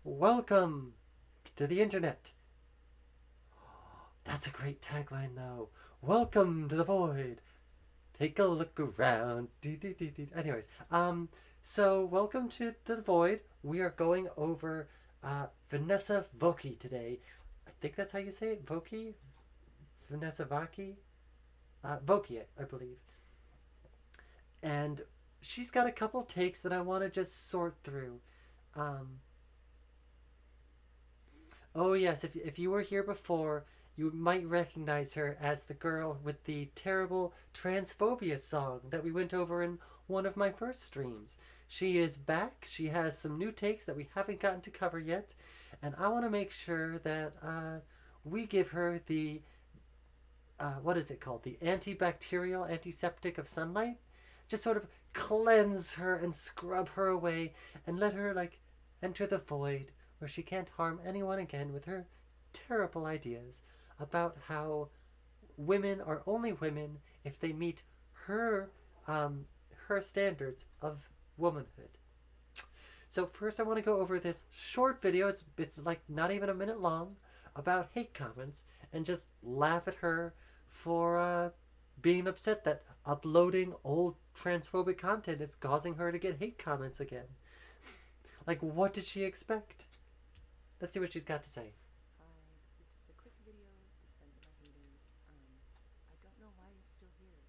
Welcome to the internet. That's a great tagline, though. Welcome to the void. Take a look around. Anyways, so welcome to the void. We are going over Vanessa Vokey today. I think that's how you say it. Vokey, Vanessa Vokey, Vokey, I believe. And she's got a couple takes that I want to just sort through. Um, Oh yes, if you were here before, you might recognize her as the girl with the terrible transphobia song that we went over in one of my first streams. She is back. She has some new takes that we haven't gotten to cover yet, and I want to make sure that we give her the what is it called? The antibacterial antiseptic of sunlight. Just sort of cleanse her and scrub her away and let her like enter the void where she can't harm anyone again with her terrible ideas about how women are only women if they meet her her standards of womanhood. So first I want to go over this short video. It's like not even a minute long about hate comments and just laugh at her for being upset that uploading old transphobic content is causing her to get hate comments again. Like what did she expect? Let's see what she's got to say. Hi, this is just a quick video to send to my haters. I don't know why you're still here.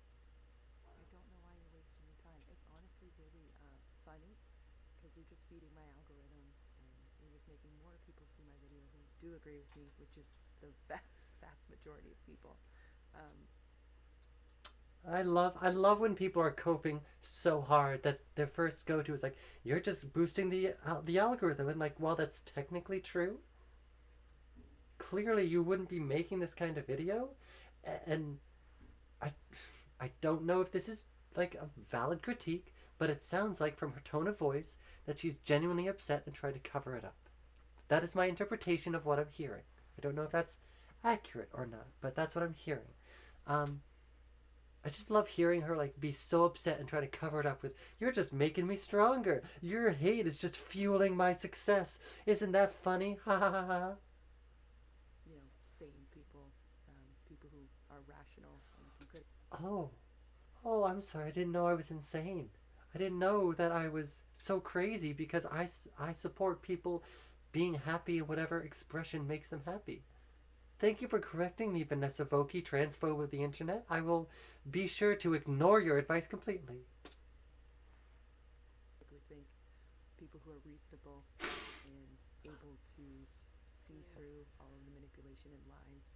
I don't know why you're wasting your time. It's honestly really funny because you're just feeding my algorithm and you're just making more people see my video who do agree with me, which is the vast majority of people. Um, I love when people are coping so hard that their first go to is like you're just boosting the algorithm, and like while that's technically true, clearly you wouldn't be making this kind of video. And I I don't know if this is like a valid critique, but it sounds like from her tone of voice that she's genuinely upset and trying to cover it up. That is my interpretation of what I'm hearing. I don't know if that's accurate or not, but that's what I'm hearing. Um, I just love hearing her like be so upset and try to cover it up with "You're just making me stronger. Your hate is just fueling my success. Isn't that funny? Ha ha ha ha." Sane people, people who are rational and can Oh, oh, I'm sorry. I didn't know I was insane. I didn't know that I was so crazy because I support people being happy in whatever expression makes them happy. Thank you for correcting me, Vanessa Vokey, transphobe of the internet. I will be sure to ignore your advice completely. critically think, people who are reasonable and able to see through all of the manipulation and lies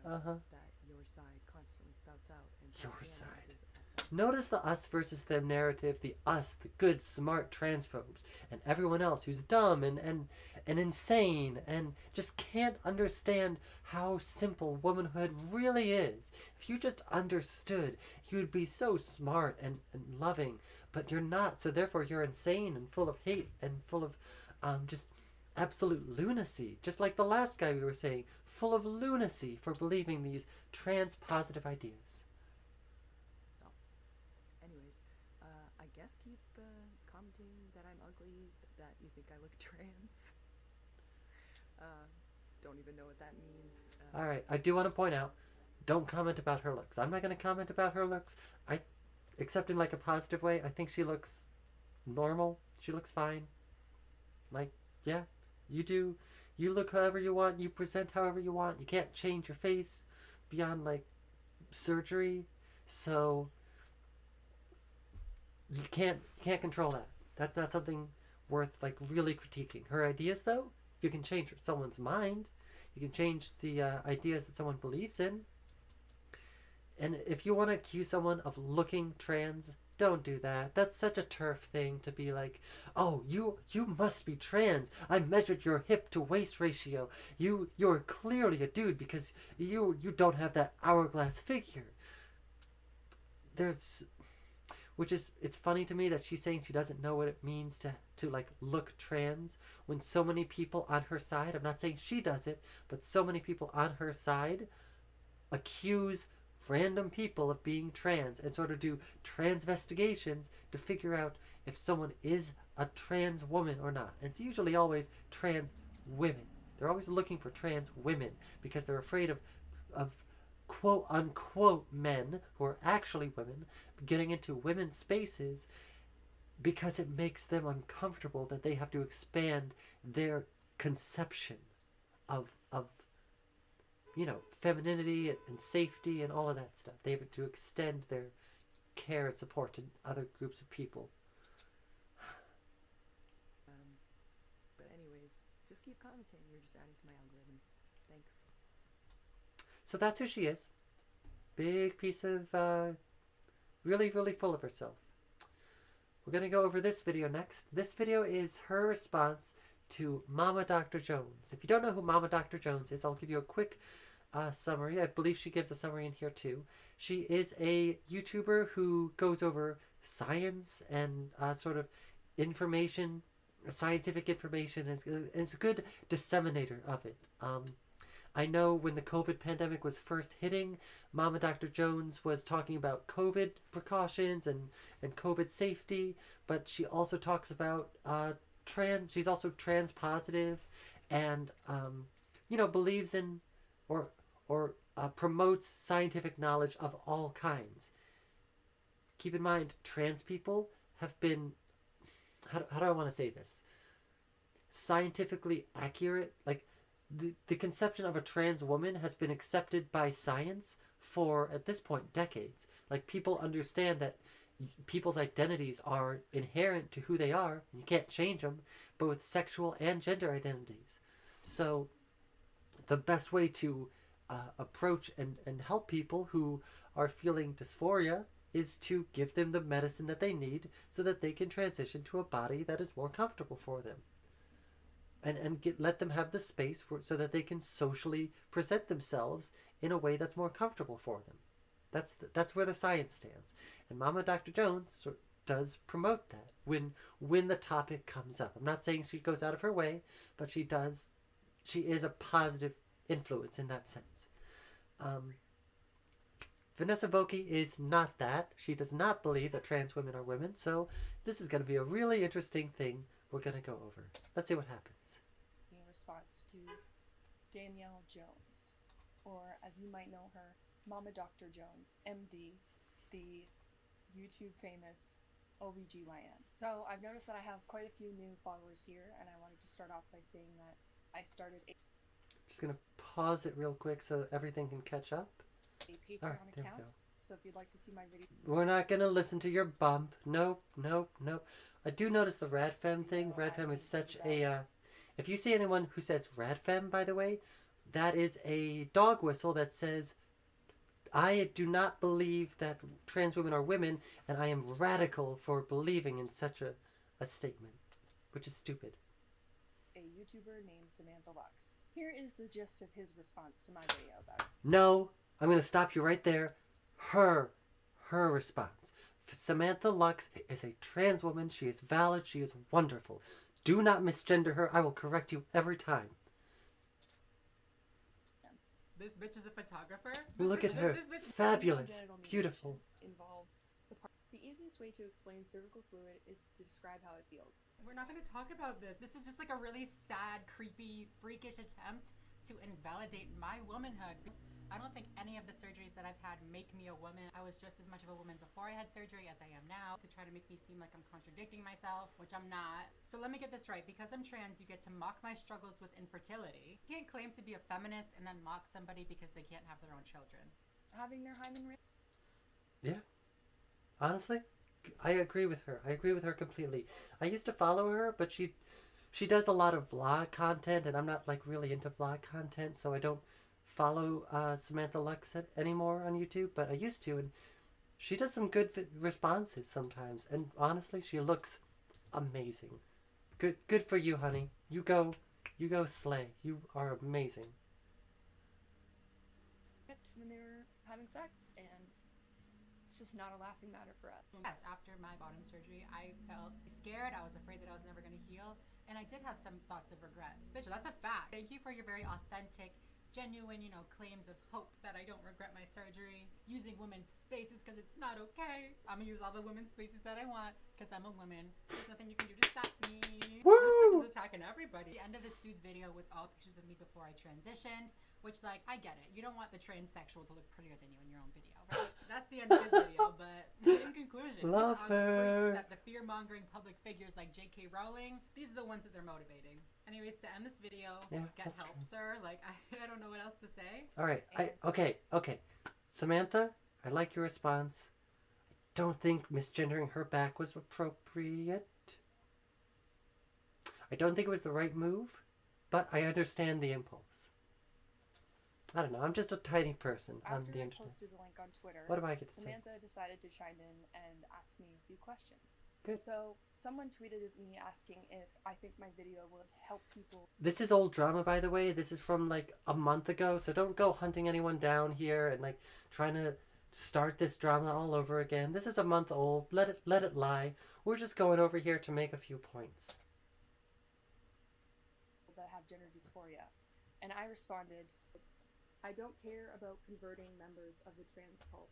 Uh huh. that your side constantly spouts out and Your side. propagandizes at them. Notice the us versus them narrative, the us, the good, smart transphobes, and everyone else who's dumb and insane and just can't understand how simple womanhood really is. If you just understood, you'd be so smart and loving, but you're not, so therefore you're insane and full of hate and full of just absolute lunacy. Just like the last guy we were saying, full of lunacy for believing these trans positive ideas. So, anyways, I guess keep commenting that I'm ugly, that you think I look trans. Uh, don't even know what that means. All right, I do want to point out, don't comment about her looks. I'm not going to comment about her looks. Except in like a positive way. I think she looks normal. She looks fine. Like, yeah, you do. You look however you want. You present however you want. You can't change your face beyond like surgery. So you can't control that. That's not something worth like really critiquing. Her ideas though, you can change someone's mind. You can change the ideas that someone believes in. And if you want to accuse someone of looking trans, don't do that. That's such a turf thing to be like, "Oh, you must be trans. I measured your hip to waist ratio. You're clearly a dude because you don't have that hourglass figure." There's which is it's funny to me that she's saying she doesn't know what it means to like look trans when so many people on her side, I'm not saying she does it, but so many people on her side accuse random people of being trans and sort of do transvestigations to figure out if someone is a trans woman or not. And it's usually always trans women. They're always looking for trans women because they're afraid of quote unquote men who are actually women getting into women's spaces because it makes them uncomfortable that they have to expand their conception of femininity and safety and all of that stuff. They have to extend their care and support to other groups of people. But anyways, just keep commenting. You're just adding to my algorithm. Thanks. So that's who she is. Big piece of really, really full of herself. We're going to go over this video next. This video is her response to Mama Dr. Jones. If you don't know who Mama Dr. Jones is, I'll give you a quick summary. I believe she gives a summary in here too. She is a YouTuber who goes over science and sort of information, scientific information, and is a good disseminator of it. I know when the COVID pandemic was first hitting, Mama Dr. Jones was talking about COVID precautions and COVID safety, but she also talks about she's also trans positive and, believes in or promotes scientific knowledge of all kinds. Keep in mind, trans people have been, how do I want to say this? Scientifically accurate, like, the conception of a trans woman has been accepted by science for, at this point, decades. Like, people understand that people's identities are inherent to who they are. And you can't change them, both sexual and gender identities. So the best way to approach and help people who are feeling dysphoria is to give them the medicine that they need so that they can transition to a body that is more comfortable for them. And let them have the space so that they can socially present themselves in a way that's more comfortable for them. That's where the science stands. And Mama Dr. Jones does promote that when the topic comes up. I'm not saying she goes out of her way, but she is a positive influence in that sense. Vanessa Vokey is not that. She does not believe that trans women are women, so this is going to be a really interesting thing we're going to go over. Let's see what happens. In response to Danielle Jones, or as you might know her, Mama Dr. Jones, MD, the YouTube famous OBGYN. So I've noticed that I have quite a few new followers here, and I wanted to start off by saying that I started Just going to pause it real quick so everything can catch up. a Patreon Alright, there we account. go. So if you'd like to see my video, We're not going to listen to your bump. Nope. I do notice the Radfem thing. Radfem is such a... if you see anyone who says Radfem, by the way, that is a dog whistle that says, I do not believe that trans women are women, and I am radical for believing in such a statement, which is stupid. a YouTuber named Samantha Lux. Here is the gist of his response to my video about it. No, I'm going to stop you right there. Her response. Samantha Lux is a trans woman. She is valid. She is wonderful. Do not misgender her. I will correct you every time. This bitch is a photographer. Look at her. This bitch Fabulous. Genital mutilation Beautiful. Involves the easiest way to explain cervical fluid is to describe how it feels. We're not going to talk about this. This is just like a really sad, creepy, freakish attempt to invalidate my womanhood. I don't think any of the surgeries that I've had make me a woman. I was just as much of a woman before I had surgery as I am now, to try to make me seem like I'm contradicting myself, which I'm not. So let me get this right. Because I'm trans, you get to mock my struggles with infertility. You can't claim to be a feminist and then mock somebody because they can't have their own children. Having their hymen raised. Yeah. Honestly, I agree with her. I agree with her completely. I used to follow her, but she does a lot of vlog content, and I'm not like really into vlog content, so I don't follow Samantha Lux anymore on YouTube, but I used to, and she does some good responses sometimes, and honestly, she looks amazing. Good for you, honey. You go slay. You are amazing. When they were having sex, and it's just not a laughing matter for us. Yes, after my bottom surgery, I felt scared. I was afraid that I was never going to heal, and I did have some thoughts of regret. Bitch, that's a fact. Thank you for your very authentic, genuine, claims of hope that I don't regret my surgery, using women's spaces because it's not okay. I'm gonna use all the women's spaces that I want because I'm a woman. There's nothing you can do to stop me. Woo! This bitch is attacking everybody. The end of this dude's video was all pictures of me before I transitioned, which, like, I get it. You don't want the transsexual to look prettier than you in your own video, right? That's the end of this video, but in conclusion, Love these are the her. freaks that the fear-mongering public figures like J.K. Rowling, these are the ones that they're motivating. Anyways, to end this video, Yeah, get that's help, true. sir. Like, I don't know what else to say. All right. Okay. Samantha, I like your response. I don't think misgendering her back was appropriate. I don't think it was the right move, but I understand the impulse. I don't know. I'm just a tiny person on After the I internet. posted the link on Twitter, What do I get to say? Samantha decided to chime in and ask me a few questions. Good. So, someone tweeted at me asking if I think my video would help people. This is old drama, by the way. This is from like a month ago, so don't go hunting anyone down here and like trying to start this drama all over again. This is a month old. Let it lie. We're just going over here to make a few points. That have gender dysphoria. And I responded, I don't care about converting members of the trans cult.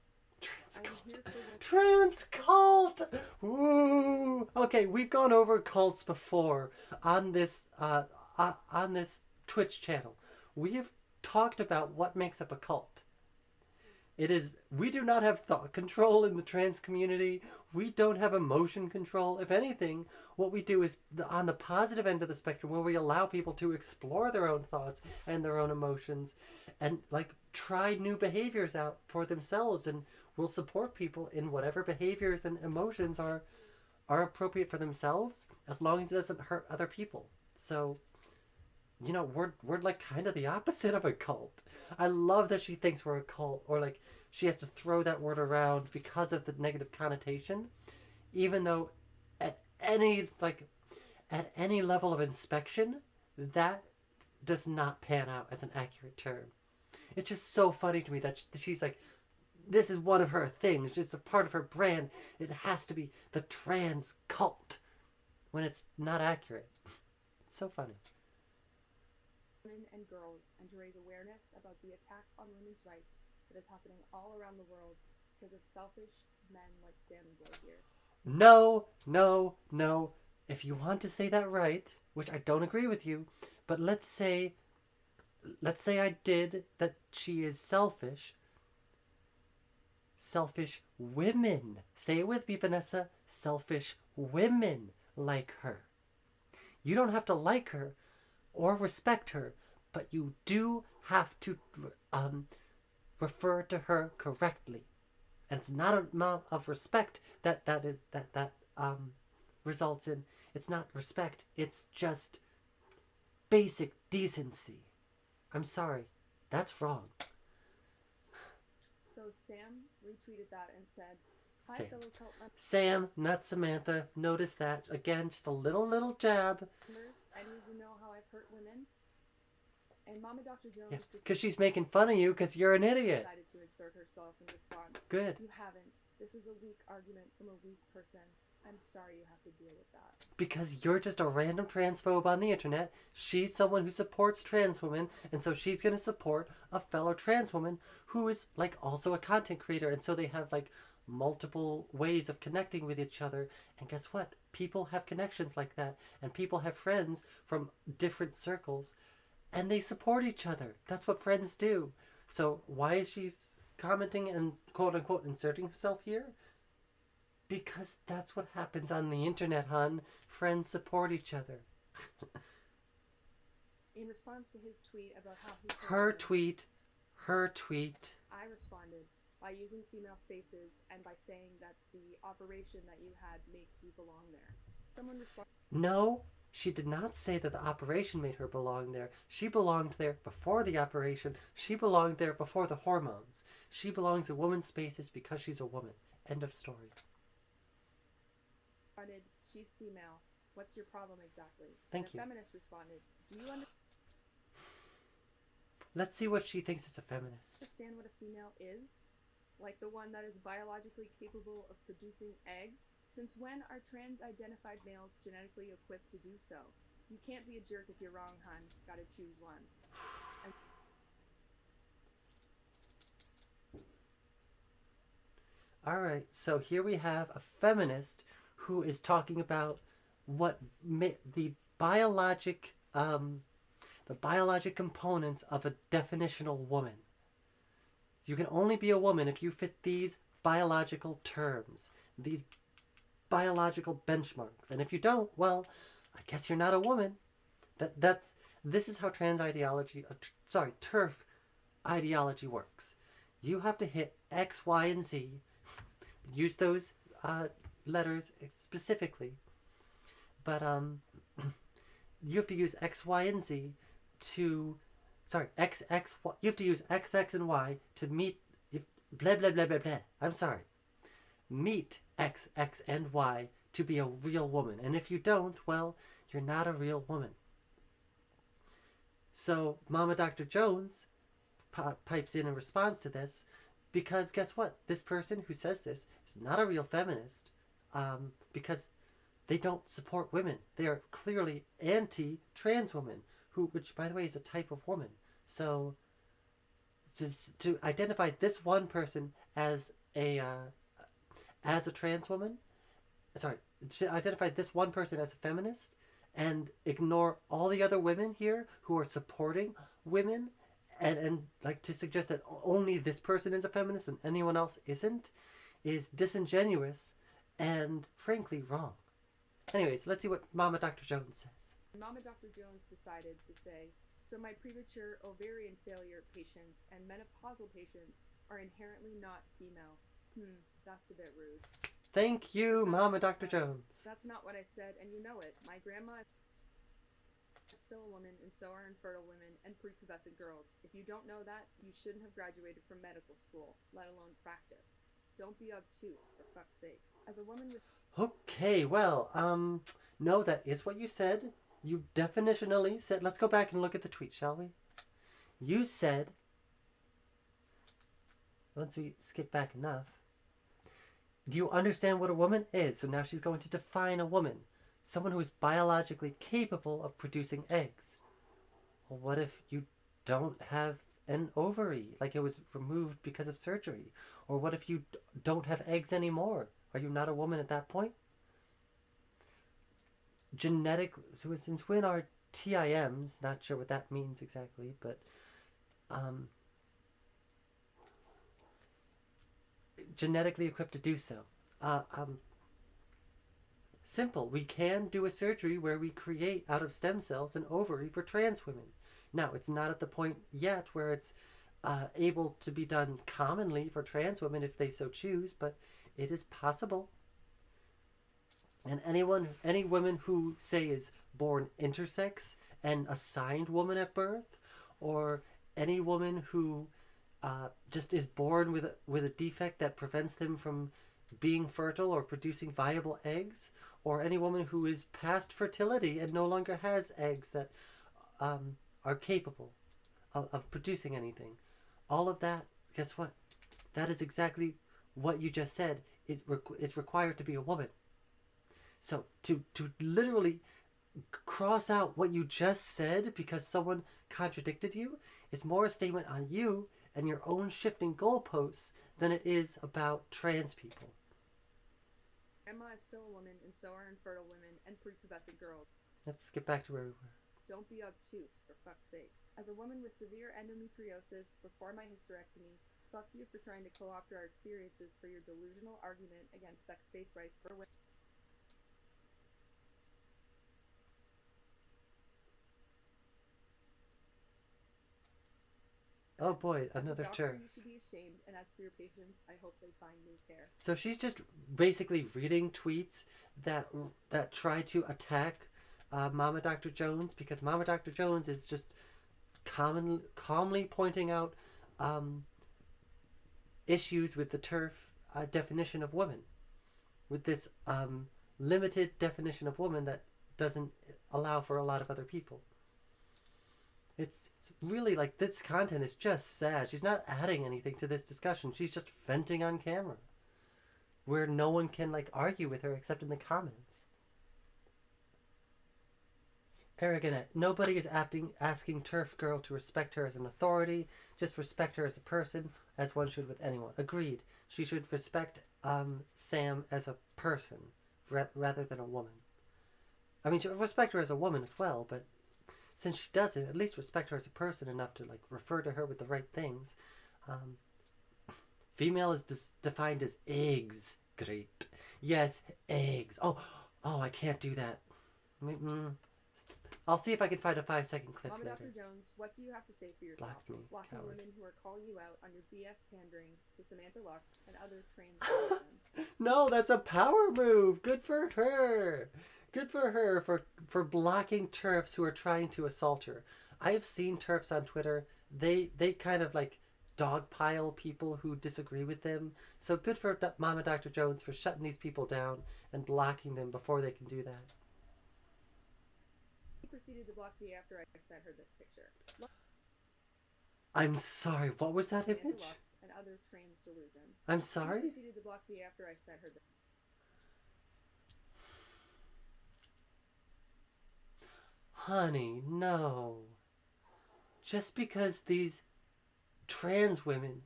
I'm here for what Trans cult. Woo! Okay, we've gone over cults before on this Twitch channel. We have talked about what makes up a cult. We do not have thought control in the trans community. We don't have emotion control. If anything, what we do is on the positive end of the spectrum, where we allow people to explore their own thoughts and their own emotions and like try new behaviors out for themselves, and we'll support people in whatever behaviors and emotions are appropriate for themselves, as long as it doesn't hurt other people. So, we're like kind of the opposite of a cult. I love that she thinks we're a cult, or like she has to throw that word around because of the negative connotation, even though at any level of inspection, that does not pan out as an accurate term. It's just so funny to me that she's like, this is one of her things, just a part of her brand. It has to be the trans cult, when it's not accurate. It's so funny. women and girls and to raise awareness about the attack on women's rights that is happening all around the world because of selfish men like Sam Boy here. No. If you want to say that right, which I don't agree with you, but let's say I did, that she is selfish. Selfish women. Say it with me, Vanessa. Selfish women like her. You don't have to like her or respect her, but you do have to refer to her correctly. And it's not an amount of respect that results in. It's not respect. It's just basic decency. I'm sorry. That's wrong. So Sam retweeted that and said, "Hi, Sam. fellow cult Sam, not Samantha. Notice that. Again, just a little jab. members. Any of you know how I've hurt women?" And Mama Dr. Jones Yeah, because she's making fun of you because you're an idiot. decided to insert herself and respond. Good. You haven't. This is a weak argument from a weak person. I'm sorry you have to deal with that. Because you're just a random transphobe on the internet. She's someone who supports trans women, and so she's going to support a fellow trans woman who is like also a content creator, and so they have like multiple ways of connecting with each other. And guess what? People have connections like that, and people have friends from different circles, and they support each other. That's what friends do. So why is she commenting and quote unquote inserting herself here? Because that's what happens on the internet, hon. Friends support each other. In response to his tweet about how he Her tweet. I responded by using female spaces and by saying that the operation that you had makes you belong there. Someone responded. No, she did not say that the operation made her belong there. She belonged there before the operation. She belonged there before the hormones. She belongs in women's spaces because she's a woman. End of story. She's female. What's your problem exactly? Thank you. A feminist responded, do you Let's see what she thinks is a feminist. understand what a female is? Like the one that is biologically capable of producing eggs? Since when are trans-identified males genetically equipped to do so? You can't be a jerk if you're wrong, hun. Gotta choose one. All right, so here we have a feminist who is talking about what the biologic components of a definitional woman. You can only be a woman if you fit these biological terms, these biological benchmarks. And if you don't, well, I guess you're not a woman. This is how TERF ideology works. You have to hit X, Y, and Z. Use those letters specifically. But you have to use X, Y, and Z to... Sorry, X, Y. You have to use X, X, and Y to meet... Blah, blah, blah, blah, blah. I'm sorry. Meet X, X, and Y to be a real woman. And if you don't, well, you're not a real woman. So Mama Dr. Jones pipes in response to this, because guess what? This person who says this is not a real feminist, because they don't support women. They are clearly anti-trans women, which by the way is a type of woman. So to identify this one person as a trans woman, to identify this one person as a feminist and ignore all the other women here who are supporting women, and like to suggest that only this person is a feminist and anyone else isn't, is disingenuous and frankly wrong. Anyways, let's see what Mama Dr. Jones says. Mama Dr. Jones decided to say, so my premature ovarian failure patients and menopausal patients are inherently not female. That's a bit rude. Thank you, Mama Dr. Jones. That's not what I said, and you know it. My grandma is still a woman, and so are infertile women and prepubescent girls. If you don't know that, you shouldn't have graduated from medical school, let alone practice. Don't be obtuse, for fuck's sakes. As a woman with... Okay, well, no, that is what you said. You definitionally said... Let's go back and look at the tweet, shall we? You said... Once we skip back enough... Do you understand what a woman is? So now she's going to define a woman. Someone who is biologically capable of producing eggs. Well, what if you don't have an ovary, like it was removed because of surgery? Or what if you don't have eggs anymore? Are you not a woman at that point? So since when are TIMs, not sure what that means exactly, but genetically equipped to do so. Simple. We can do a surgery where we create out of stem cells an ovary for trans women. Now, it's not at the point yet where it's able to be done commonly for trans women if they so choose, but it is possible. And any woman who, say, is born intersex and assigned woman at birth, or any woman who just is born with a defect that prevents them from being fertile or producing viable eggs, or any woman who is past fertility and no longer has eggs that are capable of producing anything. All of that, guess what? That is exactly what you just said. It's required to be a woman. So to literally cross out what you just said because someone contradicted you is more a statement on you and your own shifting goalposts than it is about trans people. Grandma is still a woman, and so are infertile women and prepubescent girls. Let's get back to where we were. Don't be obtuse, for fuck's sakes. As a woman with severe endometriosis before my hysterectomy, fuck you for trying to co-opt our experiences for your delusional argument against sex-based rights for women. Oh boy, another doctor, Terf. You should be ashamed, and as for your patients, I hope they find new care. So she's just basically reading tweets that try to attack Mama Dr. Jones, because Mama Dr. Jones is just calmly pointing out issues with the Terf definition of woman, with this limited definition of woman that doesn't allow for a lot of other people. It's really like this content is just sad. She's not adding anything to this discussion. She's just venting on camera, where no one can like argue with her except in the comments. Arrogant. Nobody is asking Terf Girl to respect her as an authority. Just respect her as a person, as one should with anyone. Agreed. She should respect Sam as a person rather than a woman. I mean, respect her as a woman as well, but since she doesn't, at least respect her as a person enough to like refer to her with the right things. Um, Female is defined as eggs. Great. Yes, eggs. Oh, I can't do that. I'll see if I can find a 5-second clip Mama later. Dr. Jones, what do you have to say for yourself? Blocked me, Blocking coward. women who are calling you out on your BS pandering to Samantha Lux and other trans nonsense. No, that's a power move. Good for her. Good for her for blocking TERFs who are trying to assault her. I have seen TERFs on Twitter. They kind of like dogpile people who disagree with them. So good for Mama Dr. Jones for shutting these people down and blocking them before they can do that. He proceeded to block me after I sent her this picture. I'm sorry, what was that Samantha image? Lux and other trans delusions. I'm sorry? He proceeded to block me after I sent her this. Honey, no. Just because these trans women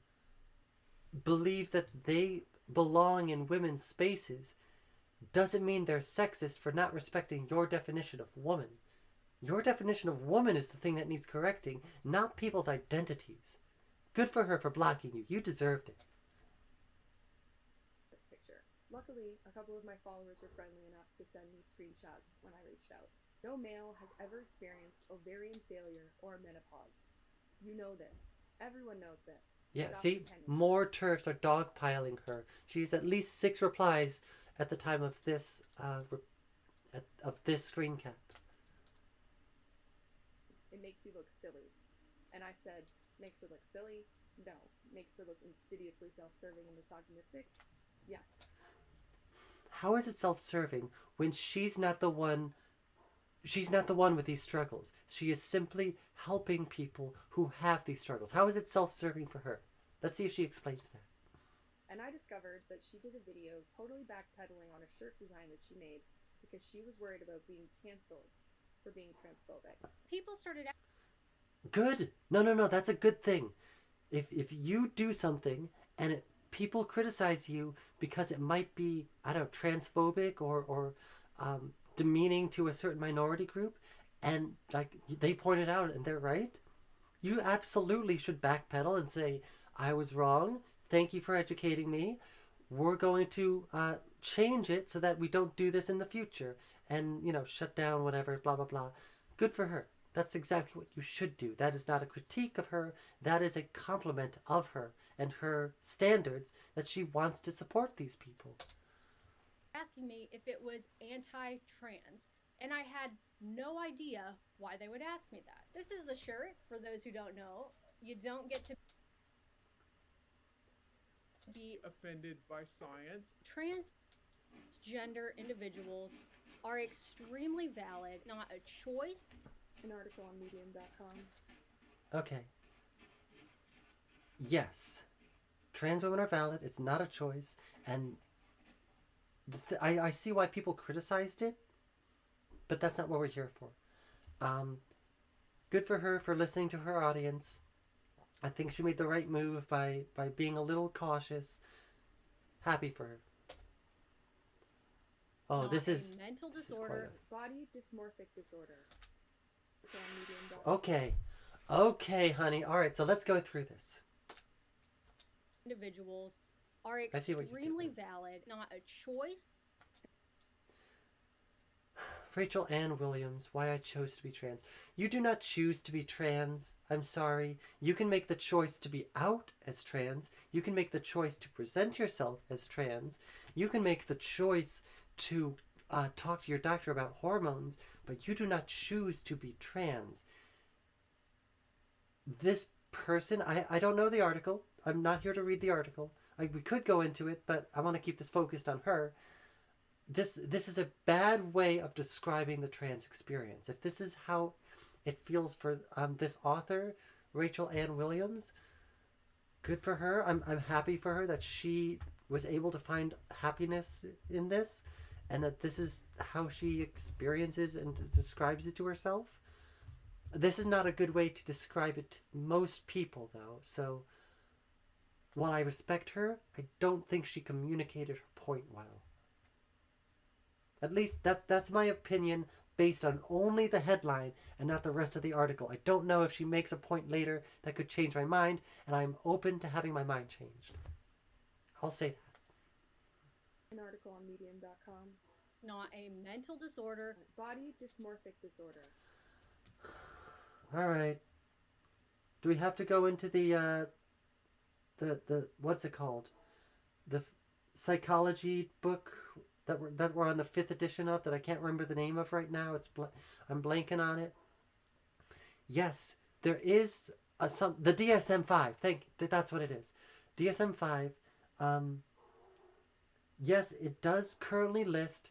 believe that they belong in women's spaces doesn't mean they're sexist for not respecting your definition of woman. Your definition of woman is the thing that needs correcting, not people's identities. Good for her for blocking you. You deserved it. This picture. Luckily, a couple of my followers were friendly enough to send me screenshots when I reached out. No male has ever experienced ovarian failure or menopause. You know this. Everyone knows this. Yeah, Stop see? pretending. More TERFs are dogpiling her. She's at least 6 replies at the time of this screen cap. It makes you look silly. And I said, makes her look silly? No. Makes her look insidiously self-serving and misogynistic? Yes. How is it self-serving when she's not the one with these struggles? She is simply helping people who have these struggles. How is it self-serving for her? Let's see if she explains that. And I discovered that she did a video totally backpedaling on a shirt design that she made because she was worried about being canceled for being transphobic. People started Good. No, that's a good thing. If you do something and people criticize you because it might be, I don't know, transphobic or demeaning to a certain minority group, and like they point it out and they're right, you absolutely should backpedal and say, I was wrong. Thank you for educating me. We're going to change it so that we don't do this in the future, and shut down whatever, blah blah blah. Good for her. That's exactly what you should do. That is not a critique of her. That is a compliment of her and her standards that she wants to support these people. asking me if it was anti-trans, and I had no idea why they would ask me that. This is the shirt, for those who don't know. You don't get to be offended by science. Transgender individuals are extremely valid, not a choice. An article on medium.com. Okay. Yes. Trans women are valid. It's not a choice. And I see why people criticized it, but that's not what we're here for. Good for her for listening to her audience. I think she made the right move by being a little cautious. Happy for her. Oh, this is a mental this is disorder. Body dysmorphic disorder. Article on medium.com. Okay, honey. All right, so let's go through this. Individuals are I see what you did extremely there. valid, not a choice. Rachel Ann Williams, why I chose to be trans. You do not choose to be trans. I'm sorry. You can make the choice to be out as trans. You can make the choice to present yourself as trans. You can make the choice to talk to your doctor about hormones, but you do not choose to be trans. This person, I don't know the article. I'm not here to read the article. We could go into it, but I want to keep this focused on her. This is a bad way of describing the trans experience. If this is how it feels for this author, Rachel Ann Williams, good for her. I'm happy for her that she was able to find happiness in this, and that this is how she experiences and describes it to herself. This is not a good way to describe it to most people, though. So while I respect her, I don't think she communicated her point well. At least that's my opinion based on only the headline and not the rest of the article. I don't know if she makes a point later that could change my mind, and I'm open to having my mind changed. I'll say that. An article on medium.com. It's not a mental disorder. Body dysmorphic disorder. All right. Do we have to go into the what's it called? The psychology book that we're on the 5th edition of that I can't remember the name of right now. I'm blanking on it. Yes, there is the DSM-5. That's what it is. DSM-5. Yes, it does currently list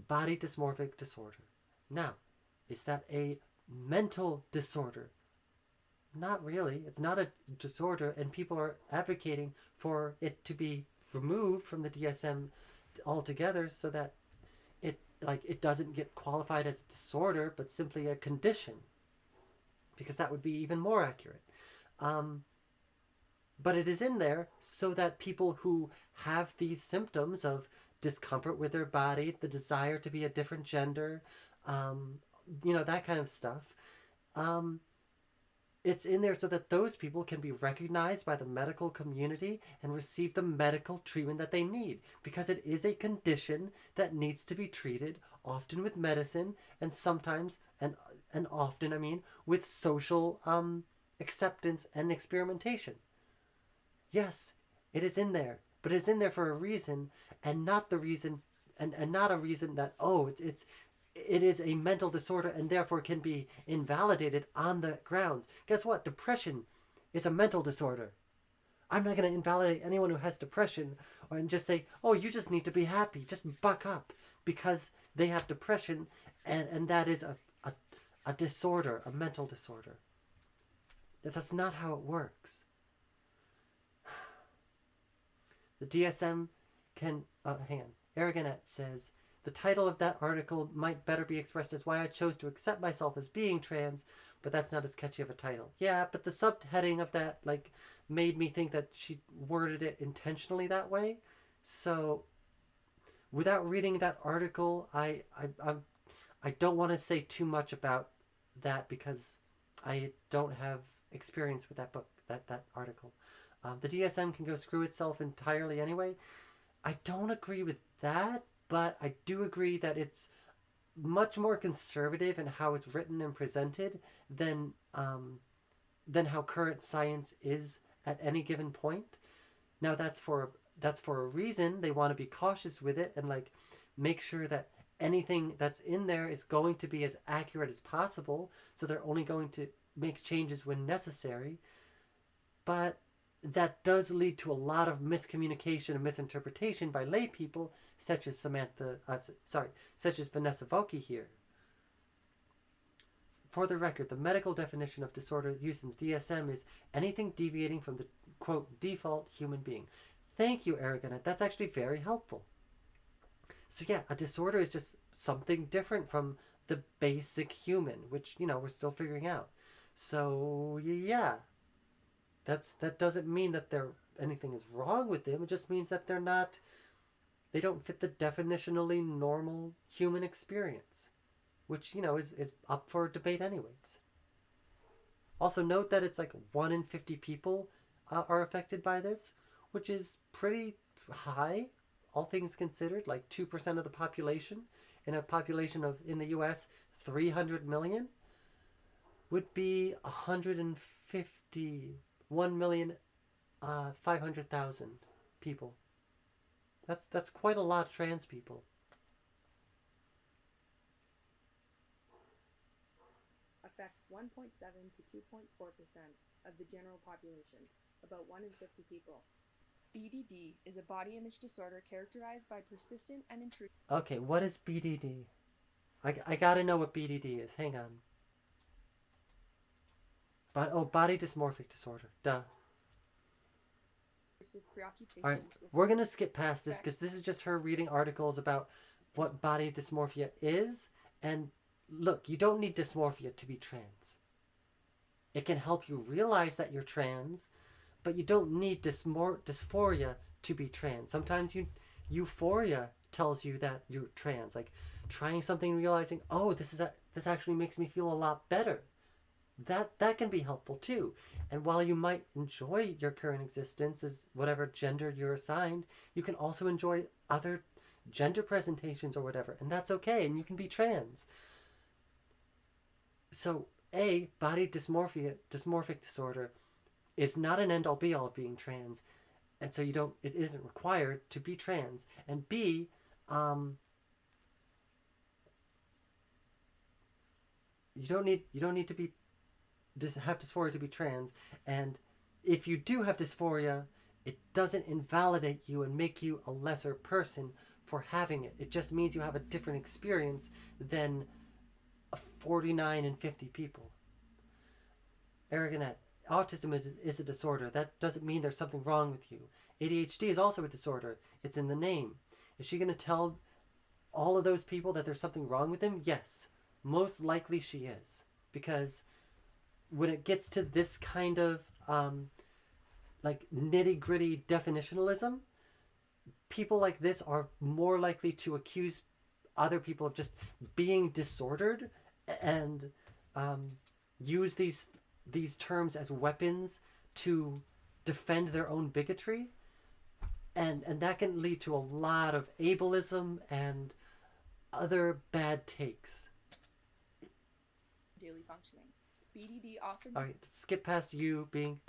body dysmorphic disorder. Now, is that a mental disorder? Not really. It's not a disorder, and people are advocating for it to be removed from the DSM altogether so that it doesn't get qualified as a disorder but simply a condition, because that would be even more accurate. But it is in there so that people who have these symptoms of discomfort with their body, the desire to be a different gender, that kind of stuff, it's in there so that those people can be recognized by the medical community and receive the medical treatment that they need, because it is a condition that needs to be treated, often with medicine, and sometimes and often, with social acceptance and experimentation. Yes, it is in there, but it's in there for a reason, and not the reason, and not a reason that it is a mental disorder and therefore can be invalidated on the ground. Guess what? Depression is a mental disorder. I'm not going to invalidate anyone who has depression and just say, oh, you just need to be happy. Just buck up because they have depression, and that is a disorder, a mental disorder. That's not how it works. The DSM hang on. Aragonet says, the title of that article might better be expressed as why I chose to accept myself as being trans, but that's not as catchy of a title. Yeah, but the subheading of that, made me think that she worded it intentionally that way. So, without reading that article, I don't want to say too much about that because I don't have experience with that book, that article. The DSM can go screw itself entirely anyway. I don't agree with that, but I do agree that it's much more conservative in how it's written and presented than how current science is at any given point. Now that's for a reason. They want to be cautious with it and make sure that anything that's in there is going to be as accurate as possible. So they're only going to make changes when necessary. But that does lead to a lot of miscommunication and misinterpretation by lay people, such as such as Vanessa Vokey here. For the record, the medical definition of disorder used in the DSM is anything deviating from the, quote, default human being. Thank you, Aragonet. That's actually very helpful. So yeah, a disorder is just something different from the basic human, which, we're still figuring out. So yeah. That doesn't mean that anything is wrong with them. It just means that they don't fit the definitionally normal human experience, which, is up for debate anyways. Also note that it's 1 in 50 people are affected by this, which is pretty high, all things considered, 2% of the population. In a population of, in the US, 300 million would be 1,500,000 people. That's quite a lot of trans people. Affects 1.7 to 2.4% of the general population, about 1 in 50 people. BDD is a body image disorder characterized by persistent and intrusive. Okay, what is BDD? I gotta know what BDD is. Hang on. Body dysmorphic disorder. Duh. Preoccupations. Alright, we're gonna skip past this because this is just her reading articles about what body dysmorphia is. And look, you don't need dysmorphia to be trans. It can help you realize that you're trans, But you don't need dysphoria to be trans. Sometimes euphoria tells you that you're trans. Like trying something and realizing, oh, this actually makes me feel a lot better. That can be helpful too. And while you might enjoy your current existence as whatever gender you're assigned, you can also enjoy other gender presentations or whatever, and that's okay, and you can be trans. So, body dysmorphic disorder is not an end all be all of being trans, and so it isn't required to be trans. And B, you don't need to have dysphoria to be trans. And if you do have dysphoria, it doesn't invalidate you and make you a lesser person for having it. It just means you have a different experience than 49 and 50 people. Aragonette, autism is a disorder. That doesn't mean there's something wrong with you. ADHD is also a disorder. It's in the name. Is she going to tell all of those people that there's something wrong with them? Yes. Most likely she is. Because when it gets to this kind of like nitty-gritty definitionalism, people like this are more likely to accuse other people of just being disordered and use these terms as weapons to defend their own bigotry, and that can lead to a lot of ableism and other bad takes. Daily functioning. BDD often... All right, skip past you being...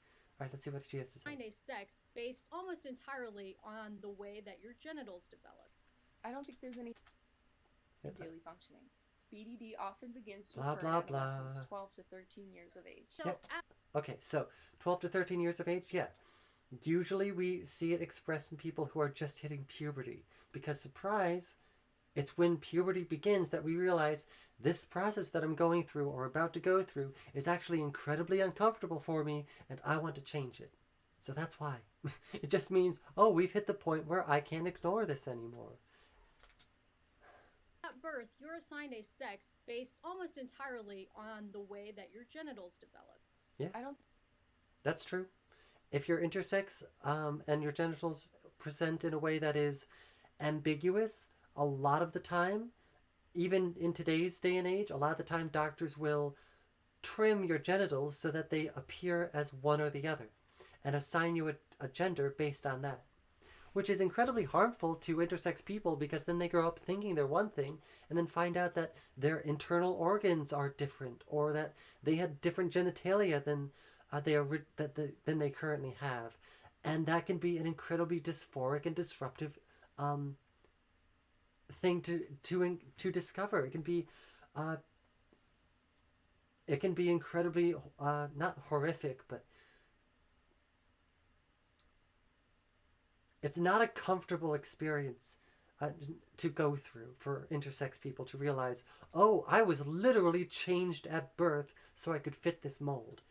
All right, let's see what she has to say. Find a sex based almost entirely on the way that your genitals develop. I don't think there's any Yep. daily functioning. BDD often begins to Blah, occur blah, in adolescents blah. 12 to 13 years of age. So, Yep. Okay, so 12 to 13 years of age, yeah. Usually we see it expressed in people who are just hitting puberty. Because, surprise, it's when puberty begins that we realize this process that I'm going through or about to go through is actually incredibly uncomfortable for me and I want to change it. So that's why. It just means, oh, we've hit the point where I can't ignore this anymore. At birth, you're assigned a sex based almost entirely on the way that your genitals develop. Yeah, I don't... that's true. If you're intersex and your genitals present in a way that is ambiguous, a lot of the time, even in today's day and age, a lot of the time doctors will trim your genitals so that they appear as one or the other and assign you a gender based on that, which is incredibly harmful to intersex people because then they grow up thinking they're one thing and then find out that their internal organs are different or that they had different genitalia than they currently have, and that can be an incredibly dysphoric and disruptive thing to discover. It can be incredibly not horrific, but it's not a comfortable experience to go through for intersex people to realize, oh, I was literally changed at birth so I could fit this mold.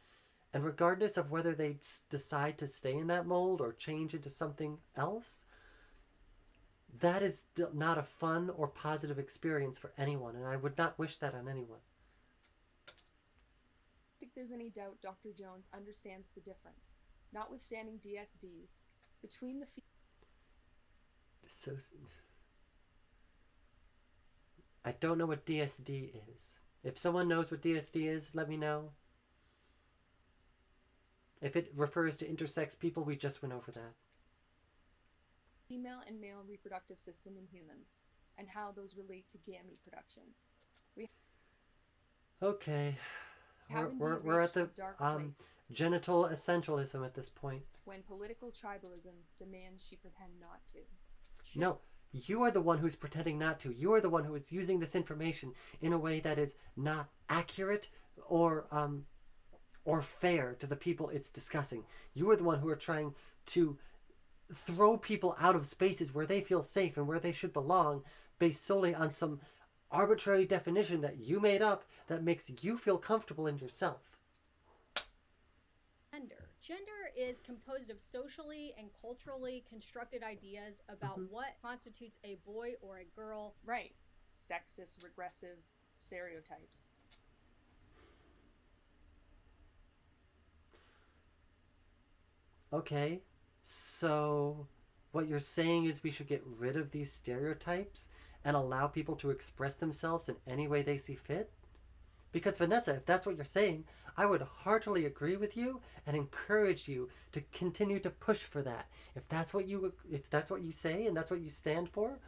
And regardless of whether they decide to stay in that mold or change into something else, that is still not a fun or positive experience for anyone, and I would not wish that on anyone. I think there's any doubt Dr. Jones understands the difference, notwithstanding DSDs, between the I don't know what DSD is. If someone knows what DSD is, let me know. If it refers to intersex people, we just went over that. female and male reproductive system in humans, and how those relate to gamete production. Okay. Have indeed We're at reached the a dark place genital essentialism at this point. when political tribalism demands she pretend not to. No, you are the one who's pretending not to. You are the one who is using this information in a way that is not accurate or fair to the people it's discussing. You are the one who are trying to throw people out of spaces where they feel safe and where they should belong based solely on some arbitrary definition that you made up that makes you feel comfortable in yourself. Gender is composed of socially and culturally constructed ideas about what constitutes a boy or a girl. Right. Sexist, regressive stereotypes. Okay, so what you're saying is we should get rid of these stereotypes and allow people to express themselves in any way they see fit? Because Vanessa, if that's what you're saying, I would heartily agree with you and encourage you to continue to push for that. If that's what you say and that's what you stand for,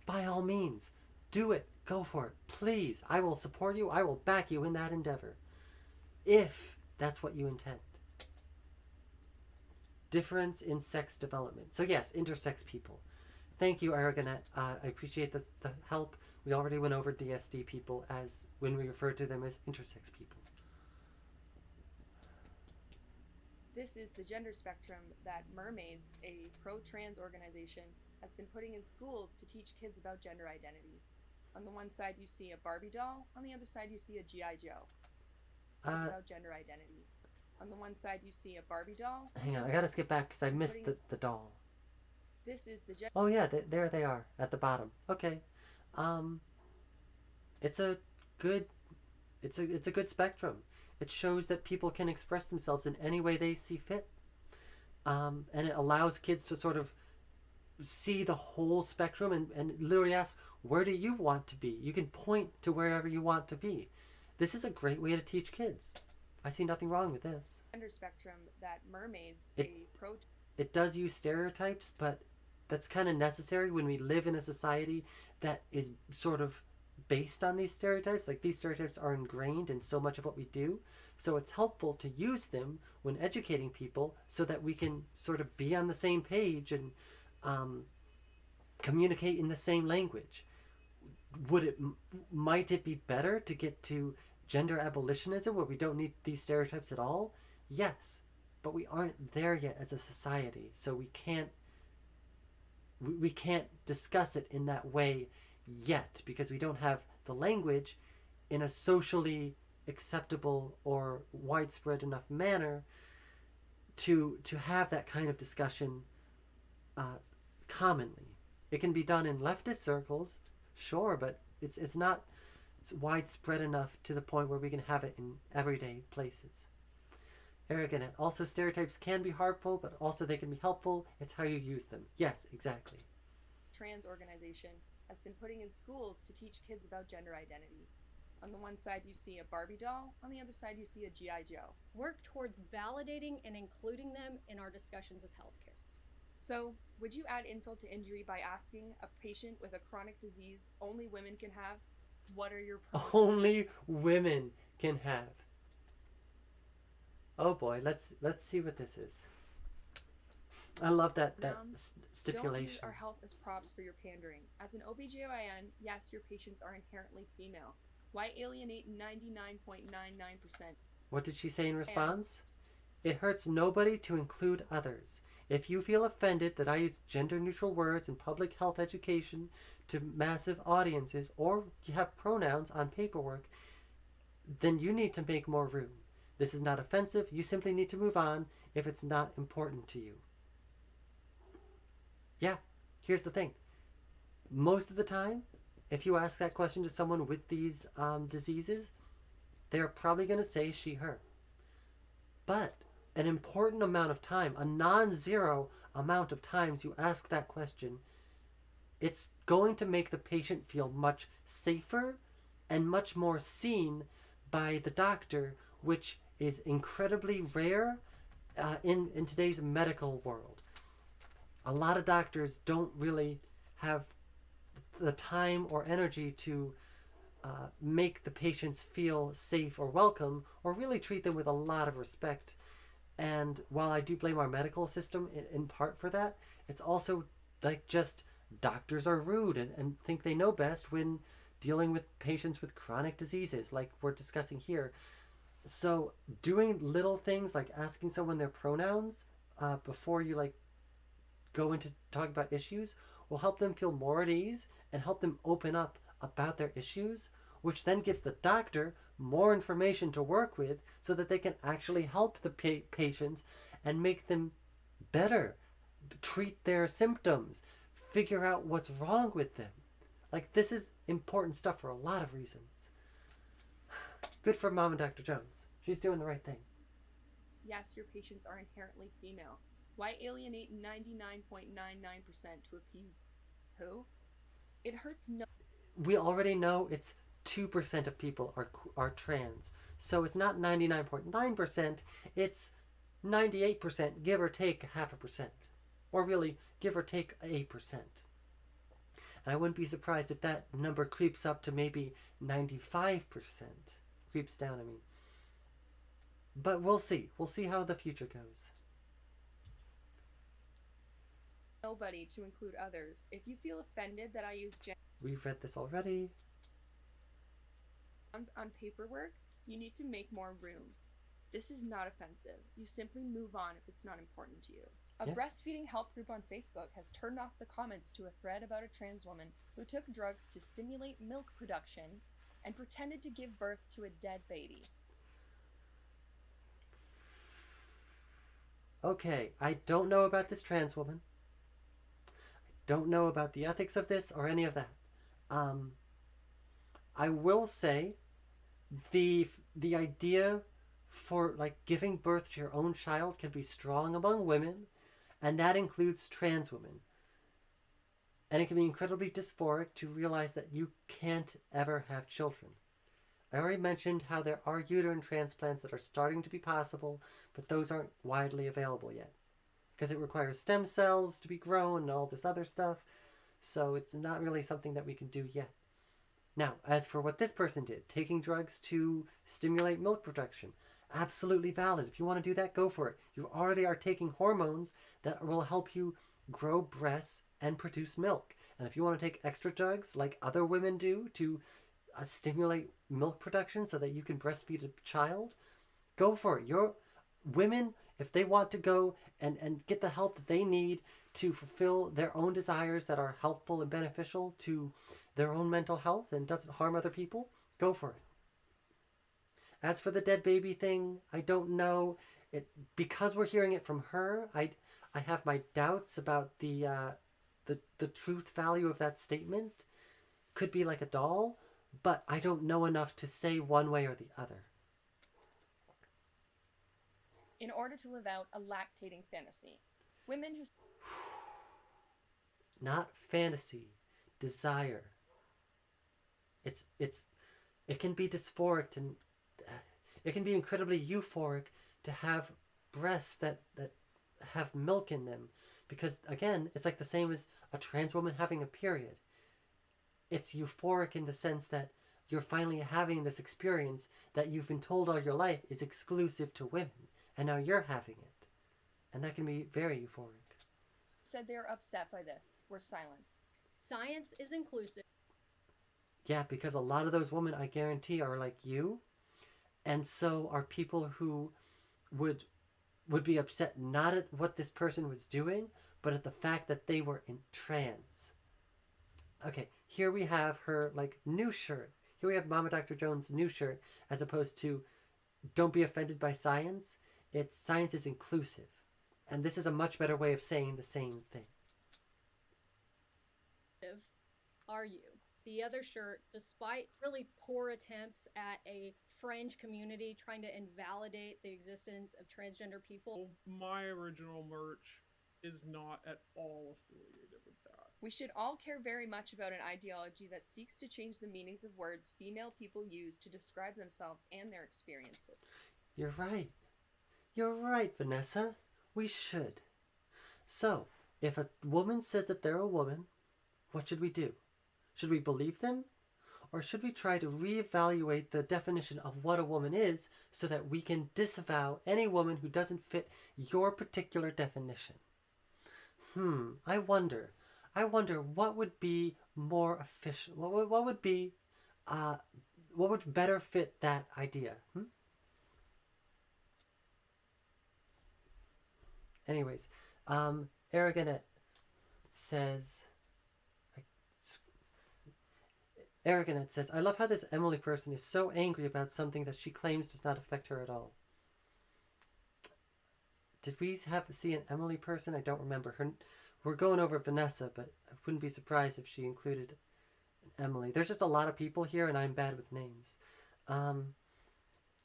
by all means, do it. Go for it. Please. I will support you. I will back you in that endeavor. If that's what you intend. Difference in sex development. So yes, intersex people. Thank you, Aragonet. I appreciate the help. We already went over DSD people as when we refer to them as intersex people. This is the gender spectrum that Mermaids, a pro-trans organization, has been putting in schools to teach kids about gender identity. On the one side you see a Barbie doll, on the other side you see a G.I. Joe. It's about gender identity. On the one side you see a Barbie doll. Hang on, I gotta skip back because I missed the doll. This is the gender... Oh yeah, there they are at the bottom. Okay. It's a good spectrum. It shows that people can express themselves in any way they see fit. And it allows kids to sort of see the whole spectrum and literally ask, where do you want to be? You can point to wherever you want to be. This is a great way to teach kids. I see nothing wrong with this. Gender spectrum that Mermaids, It does use stereotypes, but that's kind of necessary when we live in a society that is sort of based on these stereotypes. Like, these stereotypes are ingrained in so much of what we do. So it's helpful to use them when educating people so that we can sort of be on the same page and communicate in the same language. Might it be better to get to gender abolitionism where we don't need these stereotypes at all? Yes, but we aren't there yet as a society, so we can't discuss it in that way yet because we don't have the language in a socially acceptable or widespread enough manner to have that kind of discussion commonly. It can be done in leftist circles, sure, but it's not widespread enough to the point where we can have it in everyday places. Aragonet. Also, stereotypes can be harmful, but also they can be helpful. It's how you use them. Yes, exactly. Trans organization has been putting in schools to teach kids about gender identity. On the one side you see a Barbie doll, on the other side you see a G.I. Joe. Work towards validating and including them in our discussions of healthcare. So, would you add insult to injury by asking a patient with a chronic disease only women can have, what are your pronouns? Only women can have. Oh boy, let's see what this is. I love that stipulation. Don't use our health as props for your pandering. As an OBGYN, yes, your patients are inherently female. Why alienate 99.99%? What did she say in response? It hurts nobody to include others. If you feel offended that I use gender-neutral words in public health education to massive audiences, or you have pronouns on paperwork, then you need to make more room. This is not offensive. You simply need to move on if it's not important to you. Yeah, here's the thing. Most of the time, if you ask that question to someone with these diseases, they're probably going to say she, her. But an important amount of time, a non-zero amount of times you ask that question, it's going to make the patient feel much safer and much more seen by the doctor, which is incredibly rare in today's medical world. A lot of doctors don't really have the time or energy to make the patients feel safe or welcome, or really treat them with a lot of respect. And while I do blame our medical system in part for that, it's also like just doctors are rude and think they know best when dealing with patients with chronic diseases like we're discussing here. So doing little things like asking someone their pronouns before you go into talking about issues will help them feel more at ease and help them open up about their issues, which then gives the doctor more information to work with so that they can actually help the patients and make them better, treat their symptoms, figure out what's wrong with them. This is important stuff for a lot of reasons. Good for Mama Dr. Jones. She's doing the right thing. Yes, your patients are inherently female. Why alienate 99.99% to appease who? It hurts no. We already know it's 2% of people are trans. So it's not 99.9%, it's 98%, give or take 0.5%. Or really, give or take 8%. And I wouldn't be surprised if that number creeps up to maybe 95%. Creeps down, I mean. But we'll see. We'll see how the future goes. Nobody to include others. If you feel offended that I use We've read this already. on paperwork, you need to make more room. This is not offensive. You simply move on if it's not important to you. A breastfeeding help group on Facebook has turned off the comments to a thread about a trans woman who took drugs to stimulate milk production and pretended to give birth to a dead baby. Okay, I don't know about this trans woman. I don't know about the ethics of this or any of that. I will say the idea for like giving birth to your own child can be strong among women, and that includes trans women. And it can be incredibly dysphoric to realize that you can't ever have children. I already mentioned how there are uterine transplants that are starting to be possible, but those aren't widely available yet because it requires stem cells to be grown and all this other stuff. So it's not really something that we can do yet. Now, as for what this person did, taking drugs to stimulate milk production, absolutely valid. If you want to do that, go for it. You already are taking hormones that will help you grow breasts and produce milk. And if you want to take extra drugs like other women do to stimulate milk production so that you can breastfeed a child, go for it. Your women, if they want to go and get the help that they need to fulfill their own desires that are helpful and beneficial to their own mental health and doesn't harm other people, go for it. As for the dead baby thing, I don't know. Because we're hearing it from her, I have my doubts about the truth value of that statement. Could be like a doll, but I don't know enough to say one way or the other. In order to live out a lactating fantasy. Women who... Not fantasy, desire. It can be dysphoric and it can be incredibly euphoric to have breasts that have milk in them, because again, it's like the same as a trans woman having a period. It's euphoric in the sense that you're finally having this experience that you've been told all your life is exclusive to women, and now you're having it, and that can be very euphoric. Said they're upset by this were silenced. Science is inclusive. Yeah, because a lot of those women, I guarantee, are like you, and so are people who would be upset not at what this person was doing, but at the fact that they were in trans. Okay, here we have her like new shirt. Here we have Mama Dr. Jones' new shirt, as opposed to don't be offended by science. It's science is inclusive. And this is a much better way of saying the same thing. Are you? The other shirt, despite really poor attempts at a fringe community trying to invalidate the existence of transgender people. My original merch is not at all affiliated with that. We should all care very much about an ideology that seeks to change the meanings of words female people use to describe themselves and their experiences. You're right. You're right, Vanessa. We should. So, if a woman says that they're a woman, what should we do? Should we believe them? Or should we try to reevaluate the definition of what a woman is so that we can disavow any woman who doesn't fit your particular definition? I wonder what would be more efficient. What would be, what would better fit that idea? Anyways, Aragonet says, I love how this Emily person is so angry about something that she claims does not affect her at all. Did we see an Emily person? I don't remember. We're going over Vanessa, but I wouldn't be surprised if she included an Emily. There's just a lot of people here, and I'm bad with names.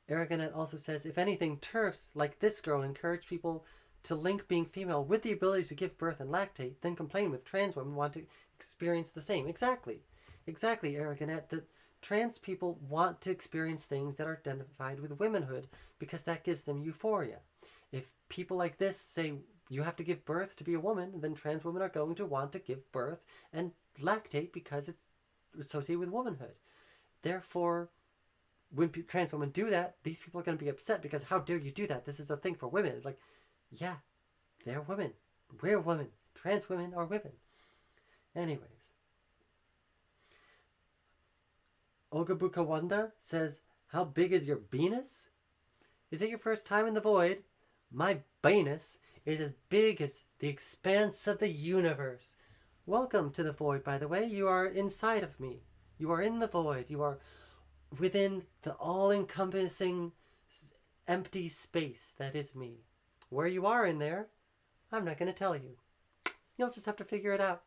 Aragonet also says, if anything, TERFs, like this girl, encourage people to link being female with the ability to give birth and lactate, then complain with trans women want to experience the same. Exactly, Aragonette, that trans people want to experience things that are identified with womanhood because that gives them euphoria. If people like this say you have to give birth to be a woman, then trans women are going to want to give birth and lactate because it's associated with womanhood. Therefore, when trans women do that, these people are going to be upset because how dare you do that? This is a thing for women. Like, yeah, they're women. We're women. Trans women are women. Anyways. Ogabuka Wanda says, how big is your penis? Is it your first time in the void? My penis is as big as the expanse of the universe. Welcome to the void, by the way. You are inside of me. You are in the void. You are within the all-encompassing empty space that is me. Where you are in there, I'm not going to tell you. You'll just have to figure it out.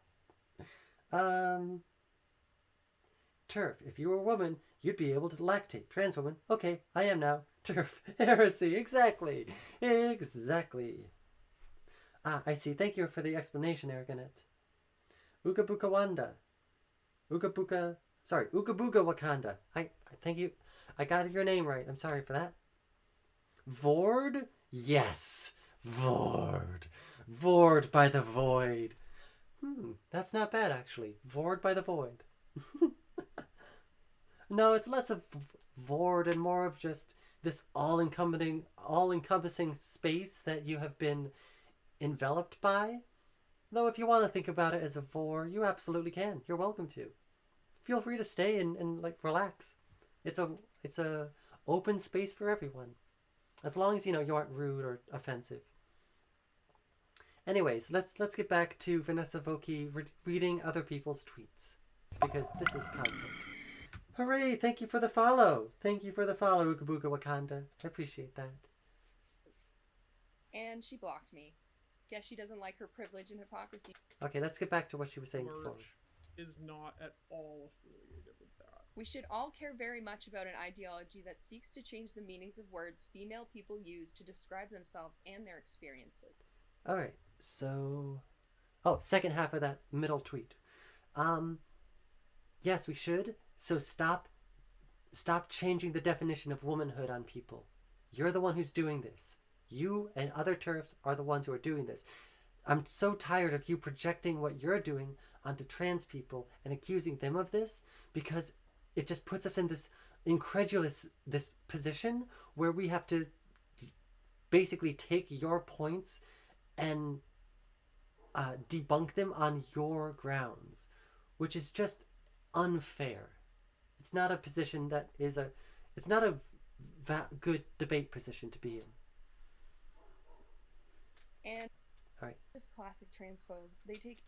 Terf, if you were a woman, you'd be able to lactate. Trans woman, okay, I am now. Terf, heresy, exactly. I see. Thank you for the explanation, Aragonette. Ugabuka Wanda. Ugabuga Wakanda. I thank you. I got your name right. I'm sorry for that. Vord? Yes. Vord. Vord by the void. That's not bad, actually. Vord by the void. No, it's less of Vord and more of just this all-encompassing space that you have been enveloped by. Though if you want to think about it as a vor, you absolutely can. You're welcome to. Feel free to stay and like relax. It's a open space for everyone. As long as you aren't rude or offensive. Anyways, let's get back to Vanessa Vokey reading other people's tweets, because this is content. Hooray! Thank you for the follow. Ugabuga Wakanda. I appreciate that. And she blocked me. Guess she doesn't like her privilege and hypocrisy. Okay, let's get back to what she was saying before. Is not at all affiliated with that. We should all care very much about an ideology that seeks to change the meanings of words female people use to describe themselves and their experiences. Alright, so... second half of that middle tweet. Yes, we should. So stop changing the definition of womanhood on people. You're the one who's doing this. You and other TERFs are the ones who are doing this. I'm so tired of you projecting what you're doing onto trans people and accusing them of this, because it just puts us in this this position where we have to basically take your points and debunk them on your grounds, which is just unfair. It's not a position that is it's not a good debate position to be in. And all right, just classic transphobes. They take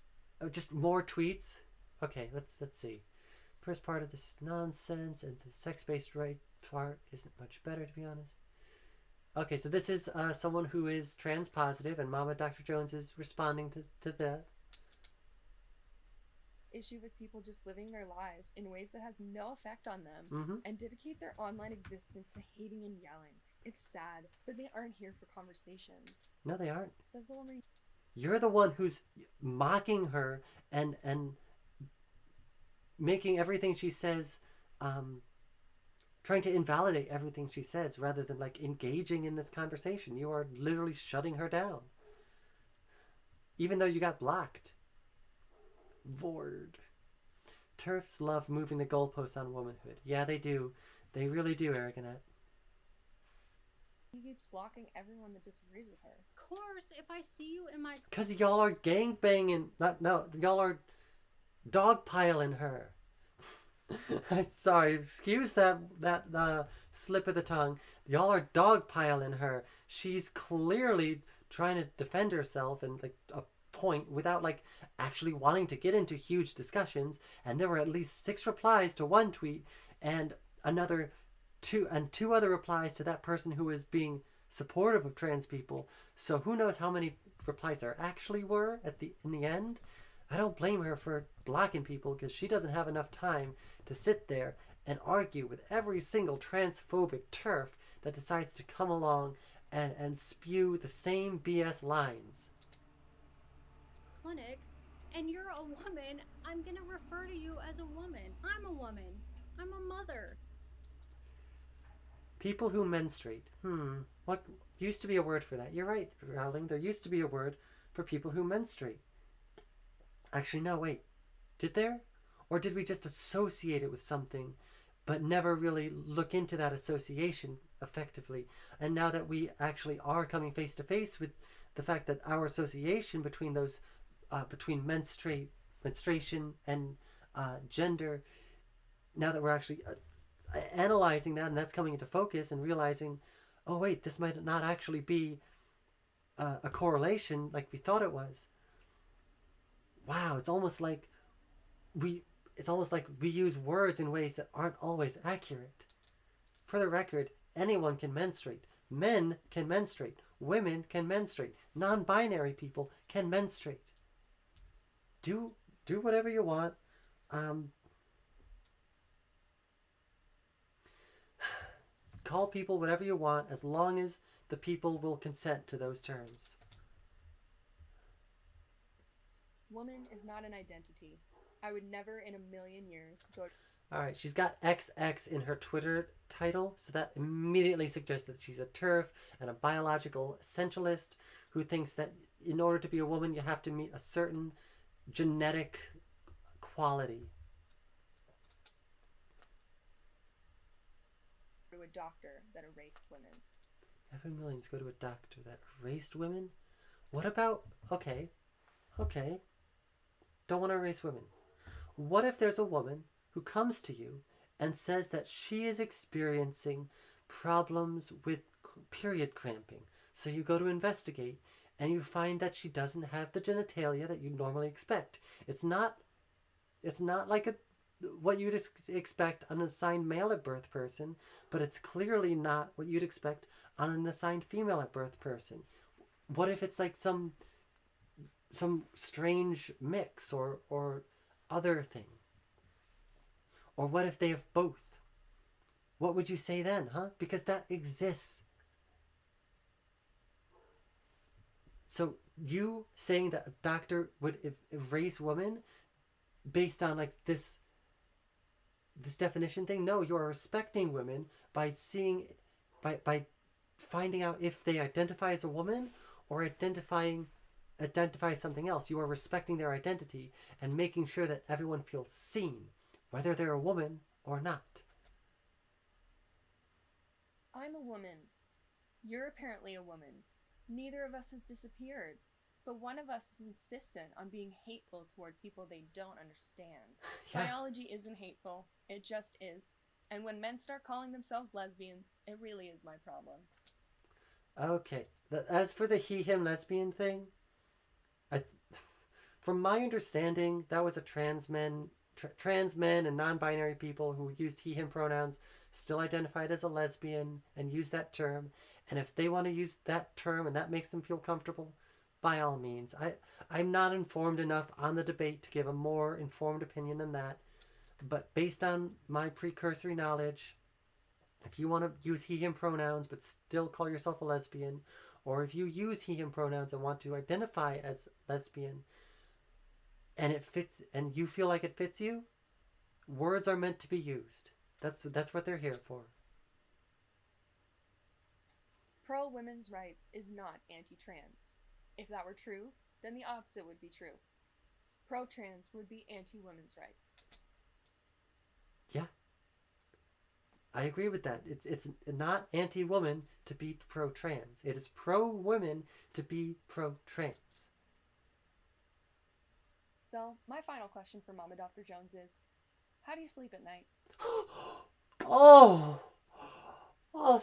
just more tweets. Okay, let's see. First part of this is nonsense, and the sex-based right part isn't much better, to be honest. Okay, so this is someone who is trans positive, and Mama Dr. Jones is responding to that issue with people just living their lives in ways that has no effect on them and dedicate their online existence to hating and yelling. It's sad, but they aren't here for conversations. No, they aren't. Says the woman. You're the one who's mocking her and making everything she says, trying to invalidate everything she says rather than like engaging in this conversation. You are literally shutting her down, even though you got blocked. Vord. TERFs love moving the goalposts on womanhood. Yeah, they do. They really do, Aragonette. He keeps blocking everyone that disagrees with her. Of course, if I see you in my... Because y'all are gangbanging... y'all are dogpiling her. Sorry, excuse that slip of the tongue. Y'all are dogpiling her. She's clearly trying to defend herself and like a point without like actually wanting to get into huge discussions. And there were at least 6 replies to one tweet and two other replies to that person who was being supportive of trans people. So who knows how many replies there actually were in the end. I don't blame her for blocking people because she doesn't have enough time to sit there and argue with every single transphobic TERF that decides to come along and spew the same BS lines. Clinic, and you're a woman, I'm gonna refer to you as a woman. I'm a woman. I'm a mother. People who menstruate. What used to be a word for that? You're right, Rowling. There used to be a word for people who menstruate. Actually, no, wait. Did there? Or did we just associate it with something, but never really look into that association effectively? And now that we actually are coming face to face with the fact that our association between those, between menstruation and gender, now that we're actually analyzing that, and that's coming into focus, and realizing, oh wait, this might not actually be a correlation like we thought it was. Wow, it's almost like we use words in ways that aren't always accurate. For the record, anyone can menstruate. Men can menstruate. Women can menstruate. Non-binary people can menstruate. Do whatever you want. Call people whatever you want, as long as the people will consent to those terms. Woman is not an identity. I would never in a million years go. Alright, she's got XX in her Twitter title, so that immediately suggests that she's a Terf and a biological essentialist who thinks that in order to be a woman, you have to meet a certain genetic quality. To a doctor that erased women. Every millions go to a doctor that erased women? What about... Okay. Don't want to erase women. What if there's a woman who comes to you and says that she is experiencing problems with period cramping? So you go to investigate and you find that she doesn't have the genitalia that you normally expect. It's not like what you'd expect an assigned male at birth person, but it's clearly not what you'd expect on an assigned female at birth person. What if it's like some strange mix or other thing? Or what if they have both? What would you say then, huh? Because that exists. So you saying that a doctor would erase women based on like this definition thing? No, you are respecting women by finding out if they identify as a woman or identify something else. You are respecting their identity and making sure that everyone feels seen, whether they're a woman or not. I'm a woman. You're apparently a woman. Neither of us has disappeared, but one of us is insistent on being hateful toward people they don't understand. Yeah. Biology isn't hateful. It just is. And when men start calling themselves lesbians, it really is my problem. Okay. As for the he, him, lesbian thing, from my understanding, that was a trans men and non-binary people who used he, him pronouns still identified as a lesbian and use that term. And if they want to use that term and that makes them feel comfortable, by all means. I'm not informed enough on the debate to give a more informed opinion than that. But based on my precursory knowledge, if you want to use he, him pronouns but still call yourself a lesbian, or if you use he, him pronouns and want to identify as lesbian, and it fits, and you feel like it fits you, words are meant to be used. That's what they're here for. Pro-women's rights is not anti-trans. If that were true, then the opposite would be true. Pro-trans would be anti-women's rights. Yeah. I agree with that. It's not anti-woman to be pro-trans. It is pro-women to be pro-trans. So, my final question for Mama Dr. Jones is, how do you sleep at night? Oh,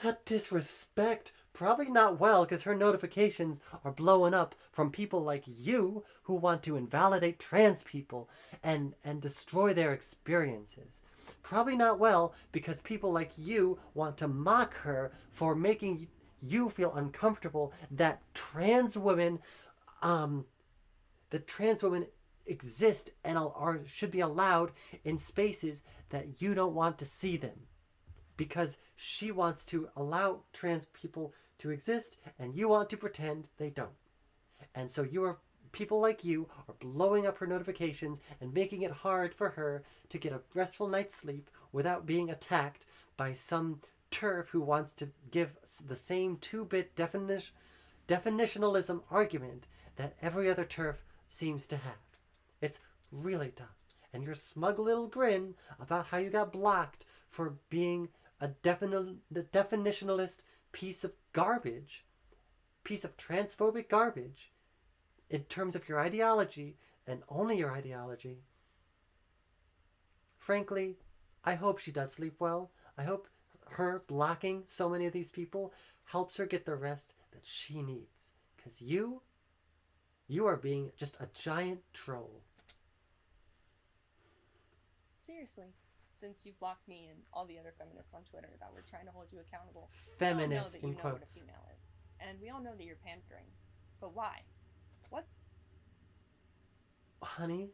that disrespect. Probably not well, because her notifications are blowing up from people like you who want to invalidate trans people and destroy their experiences. Probably not well, because people like you want to mock her for making you feel uncomfortable that trans women exist and should be allowed in spaces that you don't want to see them. Because she wants to allow trans people to exist, and you want to pretend they don't. And so people like you are blowing up her notifications and making it hard for her to get a restful night's sleep without being attacked by some Terf who wants to give the same 2-bit definitionalism argument that every other Terf seems to have. It's really dumb. And your smug little grin about how you got blocked for being a definitionalist piece of garbage, piece of transphobic garbage, in terms of your ideology, and only your ideology. Frankly, I hope she does sleep well. I hope her blocking so many of these people helps her get the rest that she needs. Because you are being just a giant troll. Seriously, since you've blocked me and all the other feminists on Twitter that were trying to hold you accountable, Feminists, we all know that in you know what a quotes. female is. And we all know that you're pandering. But why? What? Honey,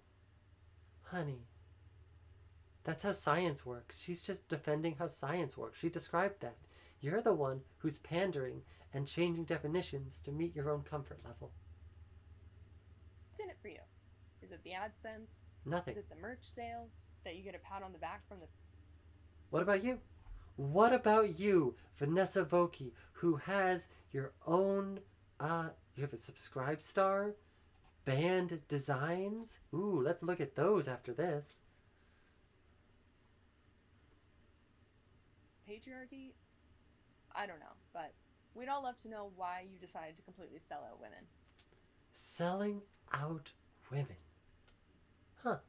that's how science works. She's just defending how science works. She described that. You're the one who's pandering and changing definitions to meet your own comfort level. What's in it for you? Is it the AdSense? Nothing. Is it the merch sales that you get a pat on the back from the... What about you? What about you, Vanessa Vokey, who has your own, you have a subscribe star, band designs? Ooh, let's look at those after this. Patriarchy? I don't know, but we'd all love to know why you decided to completely sell out women. Selling out women. Huh.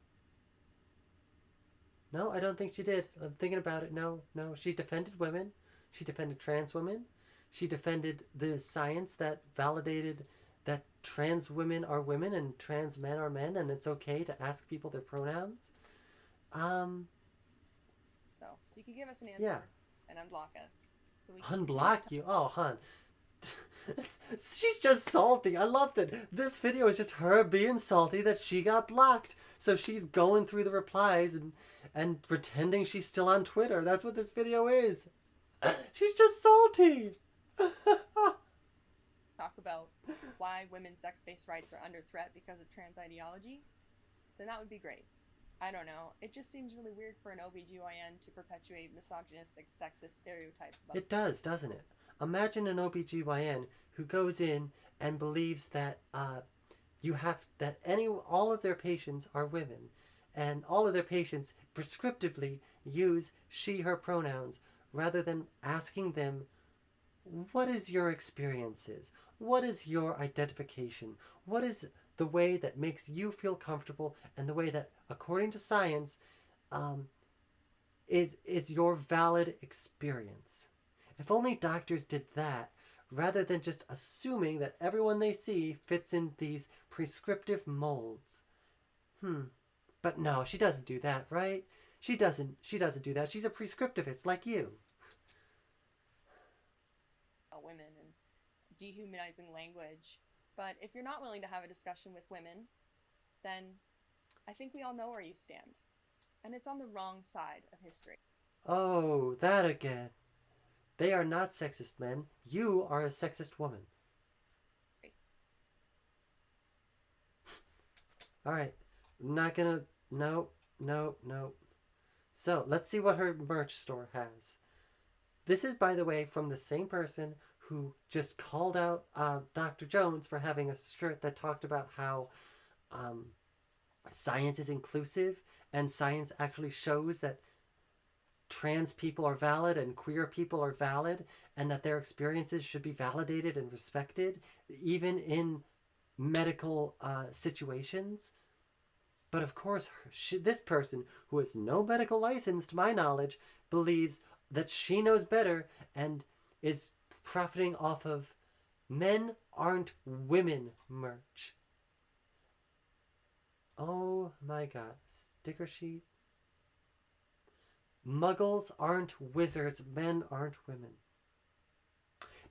No, I don't think she did. I'm thinking about it. No. She defended women. She defended trans women. She defended the science that validated that trans women are women and trans men are men, and it's okay to ask people their pronouns. So, you could give us an answer and unblock us. So we can Unblock you? Oh, hun. She's just salty. I loved it. This video is just her being salty that she got blocked. So she's going through the replies and pretending she's still on Twitter. That's what this video is. She's just salty. talk about why women's sex-based rights are under threat because of trans ideology, then that would be great. I don't know. It just seems really weird for an OBGYN to perpetuate misogynistic, sexist stereotypes about... It does, doesn't it? Imagine an OBGYN who goes in and believes that all of their patients are women, and all of their patients prescriptively use she, her pronouns, rather than asking them, what is your experiences? What is your identification? What is the way that makes you feel comfortable and the way that, according to science, is your valid experience? If only doctors did that, rather than just assuming that everyone they see fits in these prescriptive molds. But no, she doesn't do that, right? She doesn't do that. She's a prescriptivist like you. Women and dehumanizing language. But if you're not willing to have a discussion with women, then I think we all know where you stand. And it's on the wrong side of history. Oh, that again. They are not sexist men. You are a sexist woman. Alright. I'm not gonna... No. So, let's see what her merch store has. This is, by the way, from the same person who just called out Dr. Jones for having a shirt that talked about how science is inclusive and science actually shows that trans people are valid and queer people are valid and that their experiences should be validated and respected, even in medical situations. But of course, this person, who has no medical license to my knowledge, believes that she knows better and is profiting off of men aren't women merch. Oh my god. Sticker sheet. Muggles aren't wizards. Men aren't women.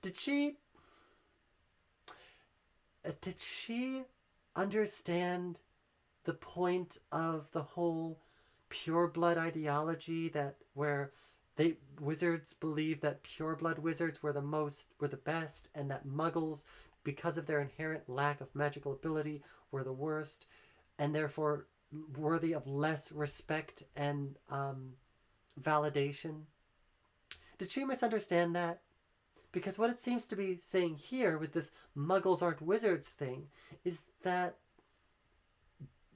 Did she understand the point of the whole pure blood ideology, that where Wizards believed that pureblood wizards were the best, and that muggles, because of their inherent lack of magical ability, were the worst, and therefore worthy of less respect and validation. Did she misunderstand that? Because what it seems to be saying here with this muggles aren't wizards thing is that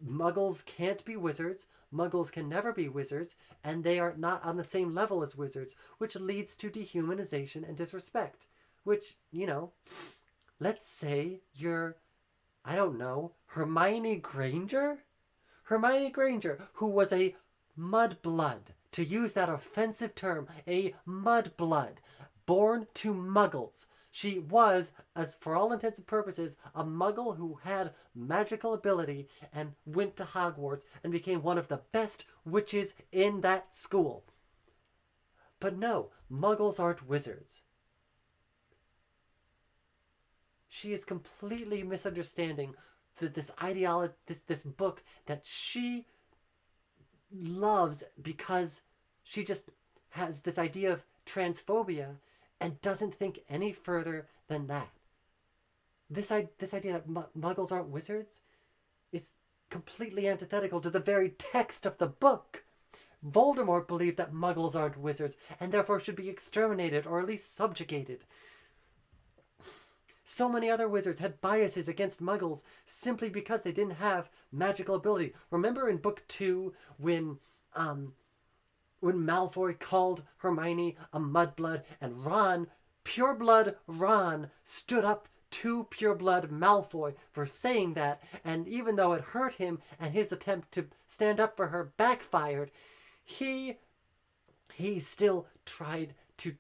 muggles can't be wizards, muggles can never be wizards, and they are not on the same level as wizards, which leads to dehumanization and disrespect. Which, let's say you're, I don't know, Hermione Granger? Hermione Granger, who was a mudblood, to use that offensive term, a mudblood, born to muggles. She was, as for all intents and purposes, a muggle who had magical ability and went to Hogwarts and became one of the best witches in that school. But no, muggles aren't wizards. She is completely misunderstanding this ideology, this book that she loves because she just has this idea of transphobia and doesn't think any further than that. This idea that muggles aren't wizards is completely antithetical to the very text of the book. Voldemort believed that muggles aren't wizards and therefore should be exterminated or at least subjugated. So many other wizards had biases against muggles simply because they didn't have magical ability. Remember in book 2 when Malfoy called Hermione a mudblood and Ron, pureblood Ron, stood up to pureblood Malfoy for saying that, and even though it hurt him and his attempt to stand up for her backfired, he still tried to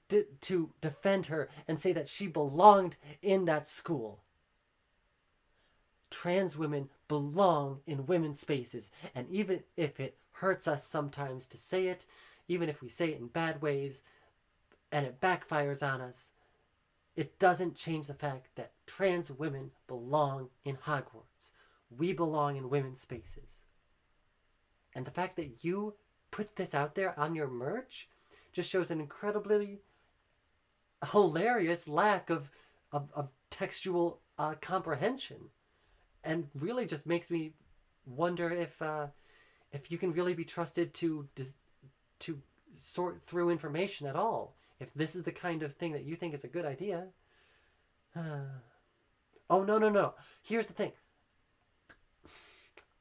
defend her and say that she belonged in that school. Trans women belong in women's spaces, and even if it hurts us sometimes to say it, even if we say it in bad ways and it backfires on us, it doesn't change the fact that trans women belong in Hogwarts. We belong in women's spaces. And the fact that you put this out there on your merch just shows an incredibly hilarious lack of textual comprehension, and really just makes me wonder if you can really be trusted to sort through information at all, if this is the kind of thing that you think is a good idea. Oh, no. Here's the thing.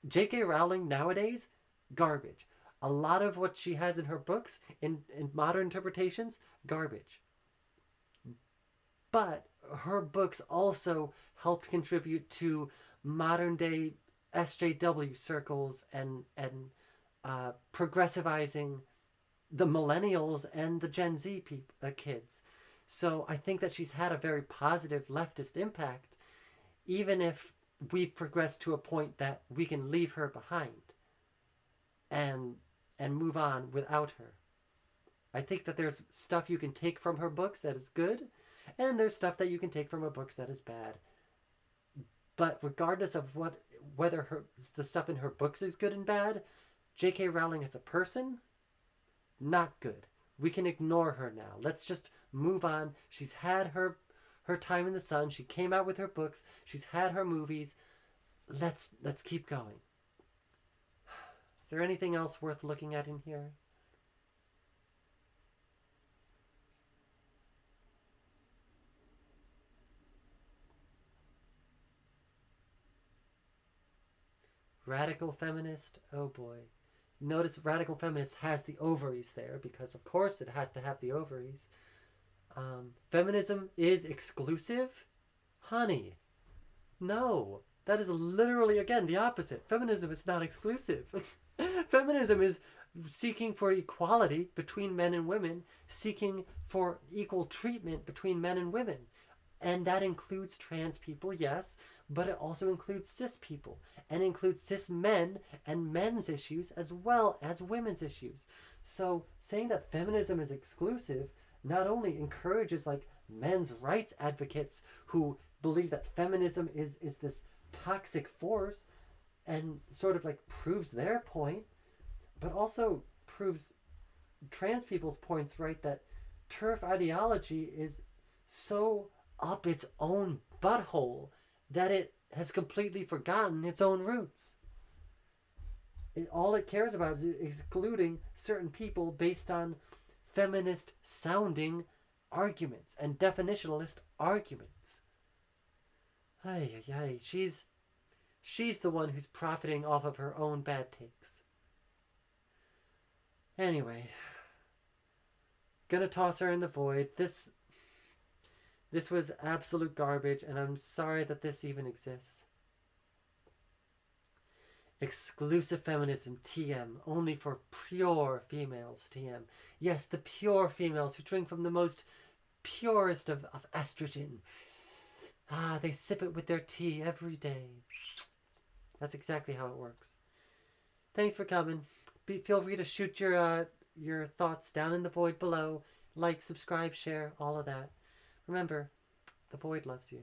J.K. Rowling nowadays, garbage. A lot of what she has in her books, in modern interpretations, garbage. But her books also helped contribute to modern day SJW circles and progressivizing the millennials and the Gen Z kids. So I think that she's had a very positive leftist impact, even if we've progressed to a point that we can leave her behind and move on without her. I think that there's stuff you can take from her books that is good, and there's stuff that you can take from her books that is bad. But regardless of whether the stuff in her books is good and bad, J.K. Rowling as a person, not good. We can ignore her now. Let's just move on. She's had her time in the sun. She came out with her books. She's had her movies. Let's keep going. Is there anything else worth looking at in here? Radical feminist? Oh boy. Notice radical feminist has the ovaries there because of course it has to have the ovaries. Feminism is exclusive? Honey. No. That is literally, again, the opposite. Feminism is not exclusive. Feminism is seeking for equality between men and women, seeking for equal treatment between men and women. And that includes trans people, yes, but it also includes cis people, and includes cis men and men's issues as well as women's issues. So saying that feminism is exclusive not only encourages like men's rights advocates who believe that feminism is this toxic force and sort of like proves their point, but also proves trans people's points right that TERF ideology is so up its own butthole that it has completely forgotten its own roots. All it cares about is excluding certain people based on feminist sounding arguments and definitionalist arguments. Ay, ay, ay. She's the one who's profiting off of her own bad takes. Anyway, gonna toss her in the void. This was absolute garbage, and I'm sorry that this even exists. Exclusive feminism, TM, only for pure females, TM. Yes, the pure females who drink from the most purest of estrogen. Ah, they sip it with their tea every day. That's exactly how it works. Thanks for coming. Feel free to shoot your thoughts down in the void below. Like, subscribe, share, all of that. Remember, the void loves you.